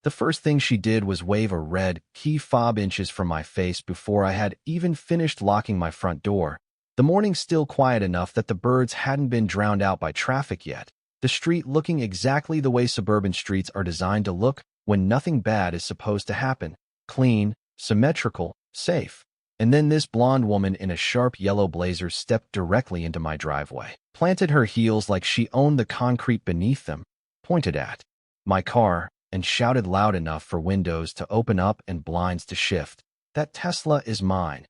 The first thing she did was wave a red key fob inches from my face before I had even finished locking my front door. The morning still quiet enough that the birds hadn't been drowned out by traffic yet. The street looking exactly the way suburban streets are designed to look when nothing bad is supposed to happen. Clean, symmetrical, safe. And then this blonde woman in a sharp yellow blazer stepped directly into my driveway, planted her heels like she owned the concrete beneath them, pointed at my car, and shouted loud enough for windows to open up and blinds to shift. That Tesla is mine.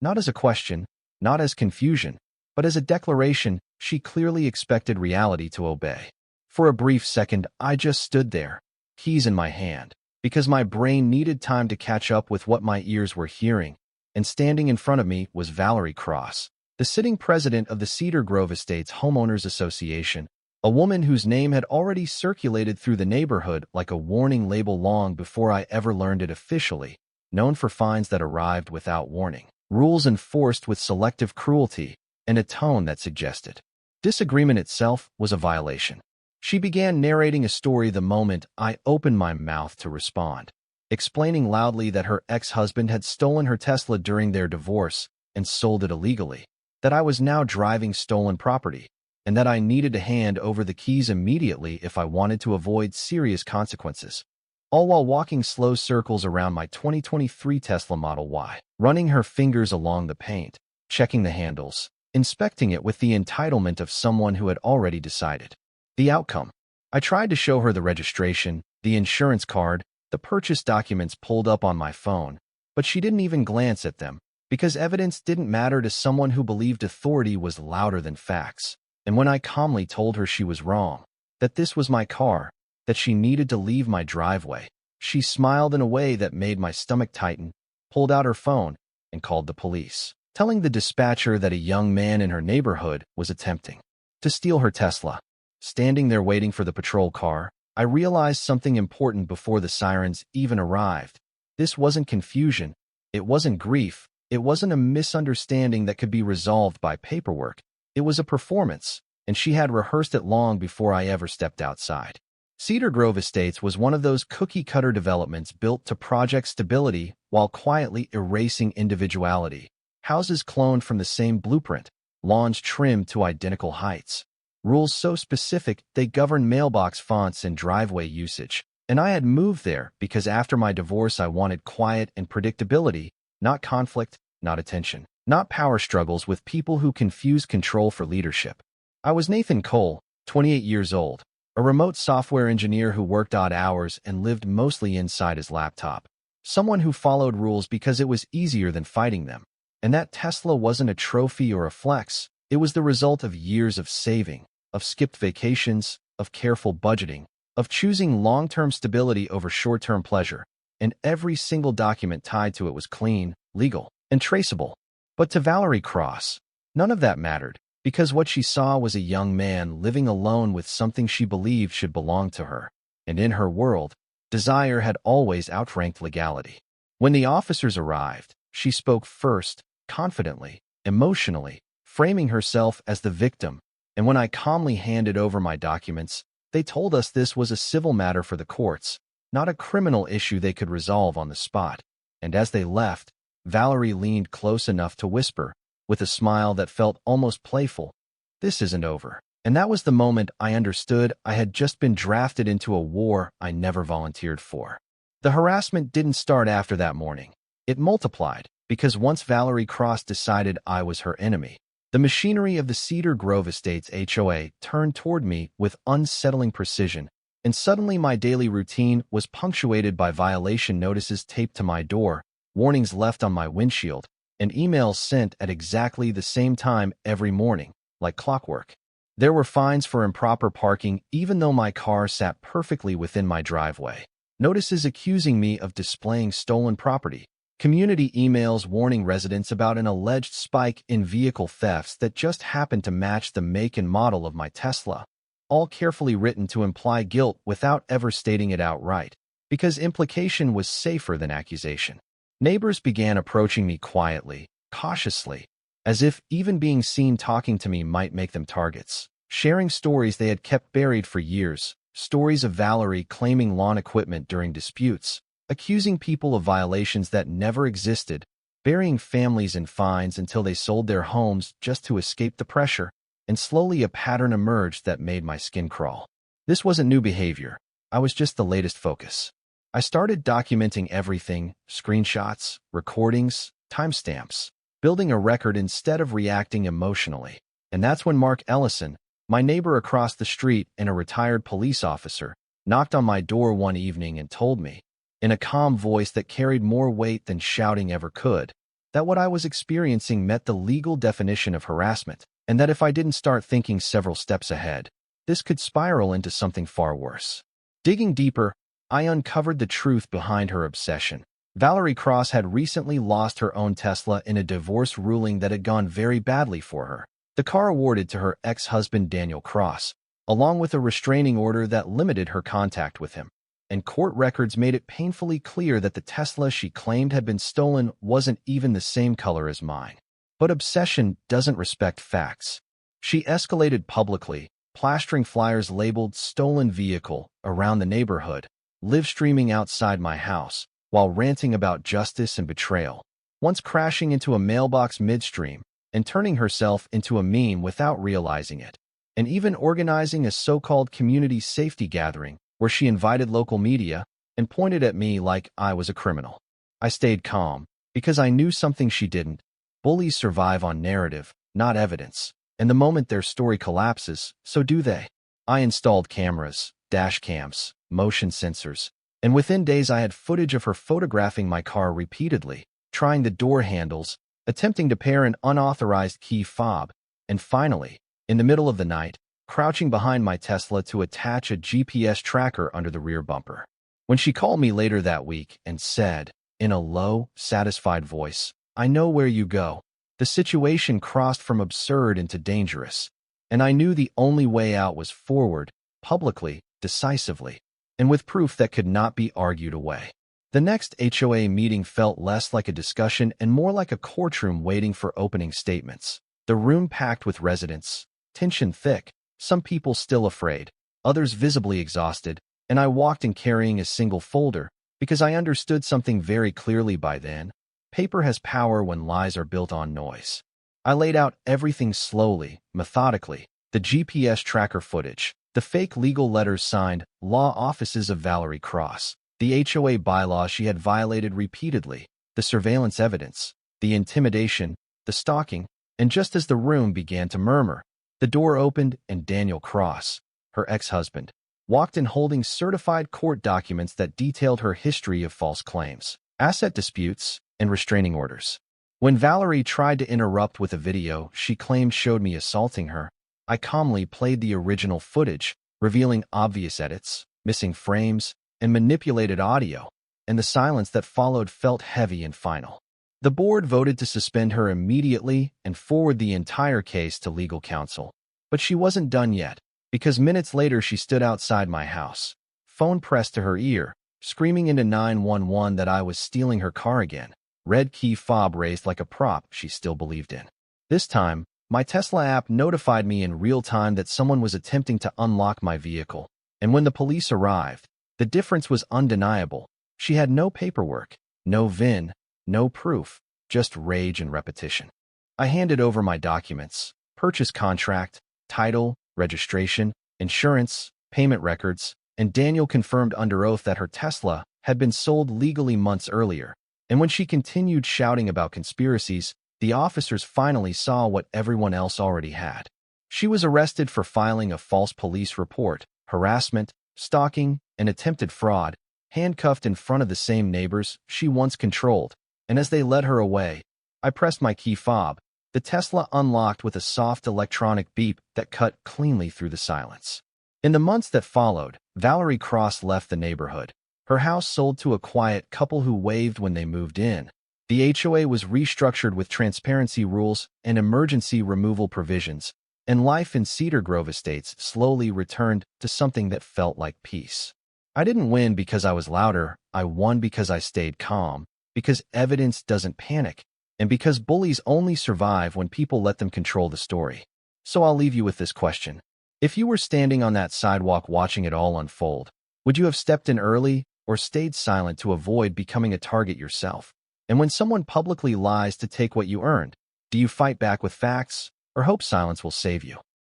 Not as a question, not as confusion, but as a declaration she clearly expected reality to obey. For a brief second, I just stood there, keys in my hand, because my brain needed time to catch up with what my ears were hearing. And standing in front of me was Valerie Cross, the sitting president of the Cedar Grove Estates Homeowners Association, a woman whose name had already circulated through the neighborhood like a warning label long before I ever learned it officially, known for fines that arrived without warning, rules enforced with selective cruelty, and a tone that suggested disagreement itself was a violation. She began narrating a story the moment I opened my mouth to respond, explaining loudly that her ex-husband had stolen her Tesla during their divorce and sold it illegally, that I was now driving stolen property, and that I needed to hand over the keys immediately if I wanted to avoid serious consequences, all while walking slow circles around my 2023 Tesla Model Y, running her fingers along the paint, checking the handles, inspecting it with the entitlement of someone who had already decided the outcome. I tried to show her the registration, the insurance card, the purchase documents pulled up on my phone, but she didn't even glance at them, because evidence didn't matter to someone who believed authority was louder than facts. And when I calmly told her she was wrong, that this was my car, that she needed to leave my driveway, she smiled in a way that made my stomach tighten, pulled out her phone, and called the police, telling the dispatcher that a young man in her neighborhood was attempting to steal her Tesla. Standing there waiting for the patrol car, I realized something important before the sirens even arrived. This wasn't confusion, it wasn't grief, it wasn't a misunderstanding that could be resolved by paperwork. It was a performance, and she had rehearsed it long before I ever stepped outside. Cedar Grove Estates was one of those cookie-cutter developments built to project stability while quietly erasing individuality. Houses cloned from the same blueprint, lawns trimmed to identical heights, rules so specific they govern mailbox fonts and driveway usage. And I had moved there because after my divorce I wanted quiet and predictability, not conflict, not attention. Not power struggles with people who confuse control for leadership. I was Nathan Cole, 28 years old, a remote software engineer who worked odd hours and lived mostly inside his laptop. Someone who followed rules because it was easier than fighting them. And that Tesla wasn't a trophy or a flex. It was the result of years of saving, of skipped vacations, of careful budgeting, of choosing long-term stability over short-term pleasure. And every single document tied to it was clean, legal, and traceable. But to Valerie Cross, none of that mattered, because what she saw was a young man living alone with something she believed should belong to her. And in her world, desire had always outranked legality. When the officers arrived, she spoke first, confidently, emotionally, framing herself as the victim. And when I calmly handed over my documents, they told us this was a civil matter for the courts, not a criminal issue they could resolve on the spot. And as they left, Valerie leaned close enough to whisper, with a smile that felt almost playful, "This isn't over." And that was the moment I understood I had just been drafted into a war I never volunteered for. The harassment didn't start after that morning. It multiplied, because once Valerie Cross decided I was her enemy, the machinery of the Cedar Grove Estates HOA turned toward me with unsettling precision, and suddenly my daily routine was punctuated by violation notices taped to my door, warnings left on my windshield, and emails sent at exactly the same time every morning, like clockwork. There were fines for improper parking even though my car sat perfectly within my driveway, notices accusing me of displaying stolen property, community emails warning residents about an alleged spike in vehicle thefts that just happened to match the make and model of my Tesla, all carefully written to imply guilt without ever stating it outright, because implication was safer than accusation. Neighbors began approaching me quietly, cautiously, as if even being seen talking to me might make them targets, sharing stories they had kept buried for years, stories of Valerie claiming lawn equipment during disputes, accusing people of violations that never existed, burying families in fines until they sold their homes just to escape the pressure, and slowly a pattern emerged that made my skin crawl. This wasn't new behavior. I was just the latest focus. I started documenting everything: screenshots, recordings, timestamps, building a record instead of reacting emotionally. And that's when Mark Ellison, my neighbor across the street and a retired police officer, knocked on my door one evening and told me, in a calm voice that carried more weight than shouting ever could, that what I was experiencing met the legal definition of harassment, and that if I didn't start thinking several steps ahead, this could spiral into something far worse. Digging deeper, I uncovered the truth behind her obsession. Valerie Cross had recently lost her own Tesla in a divorce ruling that had gone very badly for her. The car awarded to her ex-husband Daniel Cross, along with a restraining order that limited her contact with him. And court records made it painfully clear that the Tesla she claimed had been stolen wasn't even the same color as mine. But obsession doesn't respect facts. She escalated publicly, plastering flyers labeled "stolen vehicle" around the neighborhood, live streaming outside my house, while ranting about justice and betrayal, once crashing into a mailbox midstream and turning herself into a meme without realizing it, and even organizing a so-called community safety gathering where she invited local media and pointed at me like I was a criminal. I stayed calm, because I knew something she didn't. Bullies survive on narrative, not evidence, and the moment their story collapses, so do they. I installed cameras, dash cams, motion sensors, and within days I had footage of her photographing my car repeatedly, trying the door handles, attempting to pair an unauthorized key fob, and finally, in the middle of the night, crouching behind my Tesla to attach a GPS tracker under the rear bumper. When she called me later that week and said, in a low, satisfied voice, "I know where you go," the situation crossed from absurd into dangerous, and I knew the only way out was forward, publicly, decisively, and with proof that could not be argued away. The next HOA meeting felt less like a discussion and more like a courtroom waiting for opening statements. The room packed with residents, tension thick, some people still afraid, others visibly exhausted, and I walked in carrying a single folder, because I understood something very clearly by then. Paper has power when lies are built on noise. I laid out everything slowly, methodically: the GPS tracker footage, the fake legal letters signed "Law Offices of Valerie Cross," the HOA bylaws she had violated repeatedly, the surveillance evidence, the intimidation, the stalking, and just as the room began to murmur, the door opened and Daniel Cross, her ex-husband, walked in holding certified court documents that detailed her history of false claims, asset disputes, and restraining orders. When Valerie tried to interrupt with a video she claimed showed me assaulting her, I calmly played the original footage, revealing obvious edits, missing frames, and manipulated audio, and the silence that followed felt heavy and final. The board voted to suspend her immediately and forward the entire case to legal counsel. But she wasn't done yet, because minutes later she stood outside my house, phone pressed to her ear, screaming into 911 that I was stealing her car again, red key fob raised like a prop she still believed in. This time, my Tesla app notified me in real time that someone was attempting to unlock my vehicle, and when the police arrived, the difference was undeniable. She had no paperwork, no VIN, no proof, just rage and repetition. I handed over my documents: purchase contract, title, registration, insurance, payment records, and Daniel confirmed under oath that her Tesla had been sold legally months earlier. And when she continued shouting about conspiracies, the officers finally saw what everyone else already had. She was arrested for filing a false police report, harassment, stalking, and attempted fraud, handcuffed in front of the same neighbors she once controlled, and as they led her away, I pressed my key fob. The Tesla unlocked with a soft electronic beep that cut cleanly through the silence. In the months that followed, Valerie Cross left the neighborhood. Her house sold to a quiet couple who waved when they moved in. The HOA was restructured with transparency rules and emergency removal provisions, and life in Cedar Grove Estates slowly returned to something that felt like peace. I didn't win because I was louder. I won because I stayed calm, because evidence doesn't panic, and because bullies only survive when people let them control the story. So I'll leave you with this question. If you were standing on that sidewalk watching it all unfold, would you have stepped in early or stayed silent to avoid becoming a target yourself? And when someone publicly lies to take what you earned, do you fight back with facts or hope silence will save you?